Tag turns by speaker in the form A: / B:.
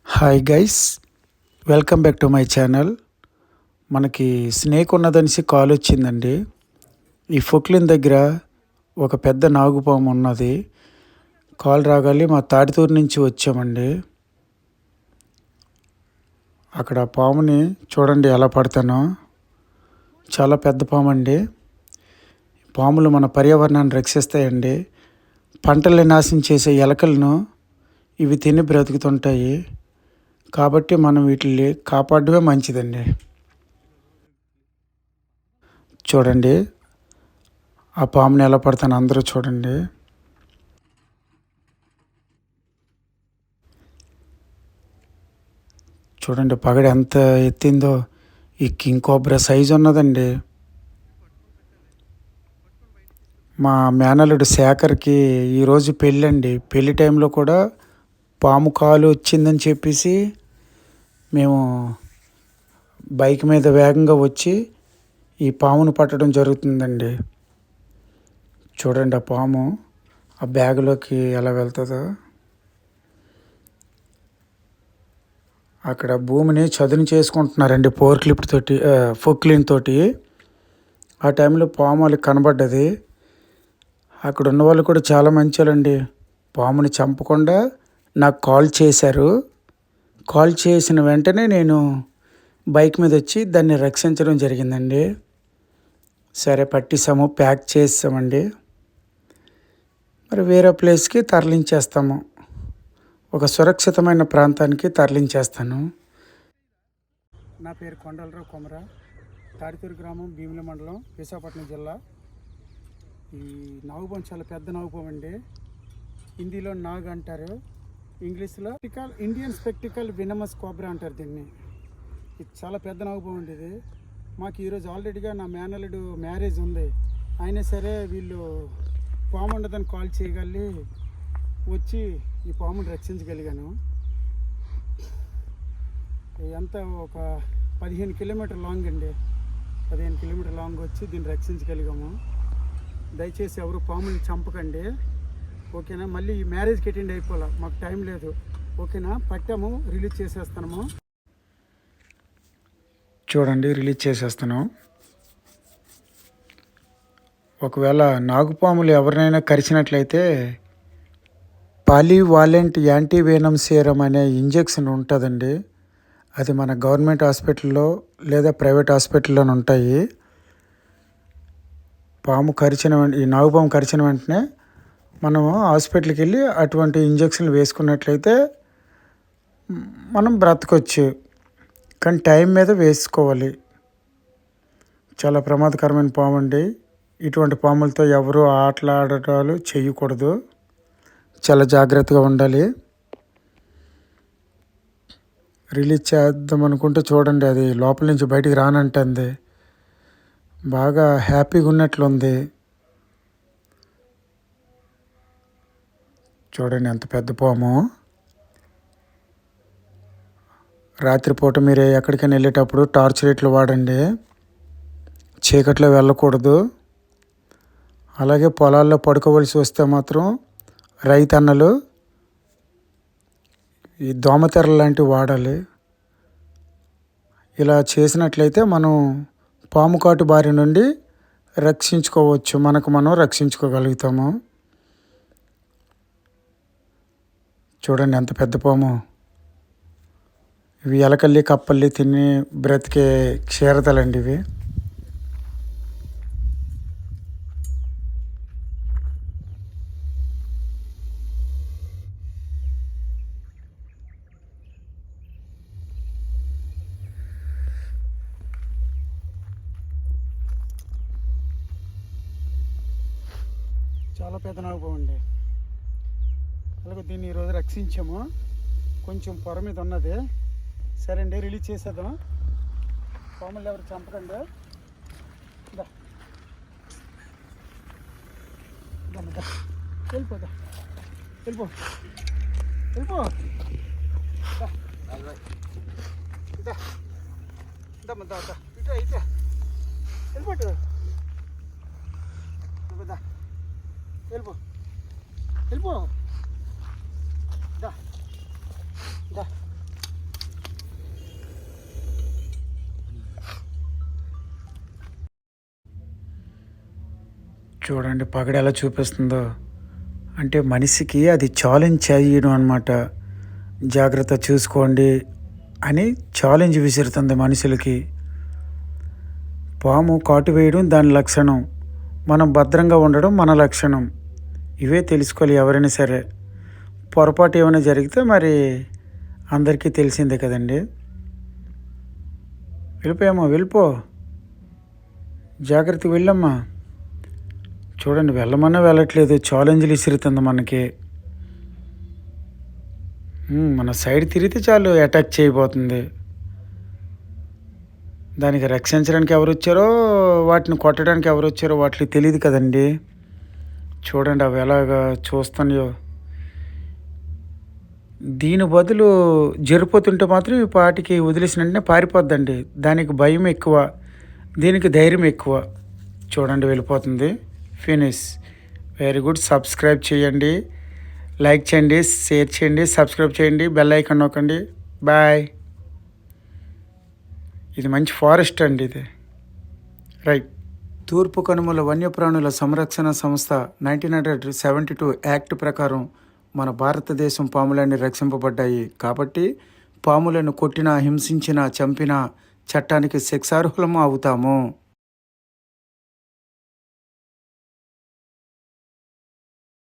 A: Hi guys, welcome back to my channel. మనకి snake ఉన్నదనిసి call వచ్చిందండి. ఈ ఫొక్లిన్ దగ్గర ఒక పెద్ద నాగుపాము ఉన్నది. కాల్ రాగాలి మా తాటితూరు నుంచి వచ్చామండి. అక్కడ పాముని చూడండి ఎలా పడతానో. చాలా పెద్ద పాము అండి. పాములు మన పర్యావరణాన్ని రక్షిస్తాయండి. పంటల్ని నాశనం చేసే ఎలకలను ఇవి తిని బ్రతుకుతుంటాయి. కాబట్టి మనం వీటిని కాపాడమే మంచిదండి. చూడండి ఆ పాముని ఎలా పడతాను అందరూ చూడండి. చూడండి పగడ ఎంత ఎత్తిందో. ఈ కింగ్ కోబ్రా సైజు ఉన్నదండి. మా మేనల్లుడు శేఖర్కి ఈరోజు పెళ్ళండి. పెళ్లి టైంలో కూడా పాము కాలు వచ్చిందని చెప్పేసి మేము బైక్ మీద వేగంగా వచ్చి ఈ పామును పట్టడం జరుగుతుందండి. చూడండి ఆ పాము ఆ బ్యాగులోకి ఎలా వెళ్తుందో. అక్కడ భూమిని చదును చేసుకుంటున్నారండి ఫొక్లిన్ తోటి. ఆ టైంలో పాము వాళ్ళకి కనబడ్డది. అక్కడ ఉన్న వాళ్ళు కూడా చాలా మంచోళ్ళండి. పాముని చంపకుండా నాకు కాల్ చేశారు. కాల్ చేసిన వెంటనే నేను బైక్ మీద వచ్చి దాన్ని రక్షించడం జరిగిందండి. సరే పట్టిస్తాము, ప్యాక్ చేసామండి. మరి వేరే ప్లేస్కి తరలించేస్తాము. ఒక సురక్షితమైన ప్రాంతానికి తరలించేస్తాను. నా పేరు కొండలరావు కొమర, తాడితూరు గ్రామం, భీమిలి మండలం, విశాఖపట్నం జిల్లా. ఈ నాగుపాము చాలా పెద్ద నాగుపాము అండి. హిందీలో నాగ్ అంటారు, ఇంగ్లీష్లో ఇండియన్ స్పెక్టికల్ వినమస్ కోబ్రా అంటారు దీన్ని. ఇది చాలా పెద్ద నాగుపాము అండి. ఇది మాకు ఈరోజు ఆల్రెడీగా నా మేనల్లుడు మ్యారేజ్ ఉంది. అయినా సరే వీళ్ళు పాము ఉండదని కాల్ చేయగలి వచ్చి ఈ పాముని రక్షించగలిగాను. ఎంత ఒక 15 కిలోమీటర్ లాంగ్ అండి. 15 కిలోమీటర్ లాంగ్ వచ్చి దీన్ని రక్షించగలిగాము. దయచేసి ఎవరు పాముని చంపకండి, ఓకేనా? మళ్ళీ ఈ మ్యారేజ్కి అటెండ్ అయిపోలే, మాకు టైం లేదు, ఓకేనా? పట్టాము, రిలీజ్ చేసేస్తాము. చూడండి రిలీజ్ చేసేస్తాను. ఒకవేళ నాగుపాములు ఎవరినైనా కరిచినట్లయితే పాలీవాలెంట్ యాంటీవేనమ్ సీరం అనే ఇంజెక్షన్ ఉంటుందండి. అది మన గవర్నమెంట్ హాస్పిటల్లో లేదా ప్రైవేట్ హాస్పిటల్లోనే ఉంటాయి. ఈ నాగుపాము కరిచిన వెంటనే మనము హాస్పిటల్కి వెళ్ళి అటువంటి ఇంజక్షన్లు వేసుకున్నట్లయితే మనం బ్రతకొచ్చు. కానీ టైం మీద వేసుకోవాలి. చాలా ప్రమాదకరమైన పాము అండి. ఇటువంటి పాములతో ఎవరు ఆటలాడటాలు చేయకూడదు. చాలా జాగ్రత్తగా ఉండాలి. రిలీజ్ చేద్దాం అనుకుంటే చూడండి అది లోపల నుంచి బయటికి రానంటుంది. బాగా హ్యాపీగా ఉన్నట్లుంది. చూడండి ఎంత పెద్ద పాము. రాత్రిపూట మీరు ఎక్కడికైనా వెళ్ళేటప్పుడు టార్చ్ లైట్లు వాడండి. చీకట్లో వెళ్ళకూడదు. అలాగే పొలాల్లో పడుకోవలసి వస్తే మాత్రం రైతన్నలు ఈ దోమతెరలు లాంటివి వాడాలి. ఇలా చేసినట్లయితే మనం పాము కాటు బారి నుండి రక్షించుకోవచ్చు, మనకు మనం రక్షించుకోగలుగుతాము. చూడండి ఎంత పెద్ద పాము. ఇవి ఎలకల్లి కప్పల్లి తిని బ్రతికే క్షీరతలండి ఇవి. చాలా పెద్ద నాగుపాము అండి. అలాగే దీన్ని ఈరోజు రక్షించాము. కొంచెం పొర మీద ఉన్నది. సరే అండి, రిలీజ్ చేసేద్దాం. పాములు ఎవరు చంపకండి. వెళ్ళిపోదా, వెళ్ళిపో, వెళ్ళిపో, ఇటే అయితే వెళ్ళిపోటు, వెళ్ళిపో, వెళ్ళిపో, చూడండి పగడ ఎలా చూపిస్తుందో. అంటే మనిషికి అది ఛాలెంజ్ చేయడం అనమాట. జాగ్రత్త చూసుకోండి అని ఛాలెంజ్ విసురుతుంది మనుషులకి. పాము కాటు వేయడం దాని లక్షణం, మనం భద్రంగా ఉండడం మన లక్షణం. ఇవే తెలుసుకోవాలి ఎవరైనా సరే. పొరపాటు ఏమైనా జరిగితే మరి అందరికీ తెలిసిందే కదండి. వెళ్ళిపోయామా, వెళ్ళిపో, జాగ్రత్తగా వెళ్ళమ్మా. చూడండి వెళ్ళమన్నా వెళ్ళట్లేదు, ఛాలెంజ్లు విసురుతుంది మనకి. మన సైడ్ తిరిగితే చాలు అటాక్ చేయబోతుంది. దానికి రక్షించడానికి ఎవరు వచ్చారో, వాటిని కొట్టడానికి ఎవరు వచ్చారో వాటికి తెలియదు కదండి. చూడండి అవి ఎలాగా చూస్తున్నాయో. దీని బదులు జరిపోతుంటే మాత్రం ఈ పాటికి వదిలేసిన వెంటనే పారిపోద్దండి. దానికి భయం ఎక్కువ, దీనికి ధైర్యం ఎక్కువ. చూడండి వెళ్ళిపోతుంది. ఫినిష్. Very good. సబ్స్క్రైబ్ చేయండి, లైక్ చేయండి, షేర్ చేయండి, సబ్స్క్రైబ్ చేయండి, బెల్ ఐకాన్ నొక్కండి. బాయ్. ఇది మంచి ఫారెస్ట్ అండి ఇది. రైట్. తూర్పు కనుమల వన్యప్రాణుల సంరక్షణ సంస్థ 1972 యాక్ట్ ప్రకారం మన భారతదేశం పాములన్నీ రక్షింపబడ్డాయి. కాబట్టి పాములను కొట్టినా, హింసించినా, చంపినా చట్టానికి శిక్షార్హులము అవుతాము.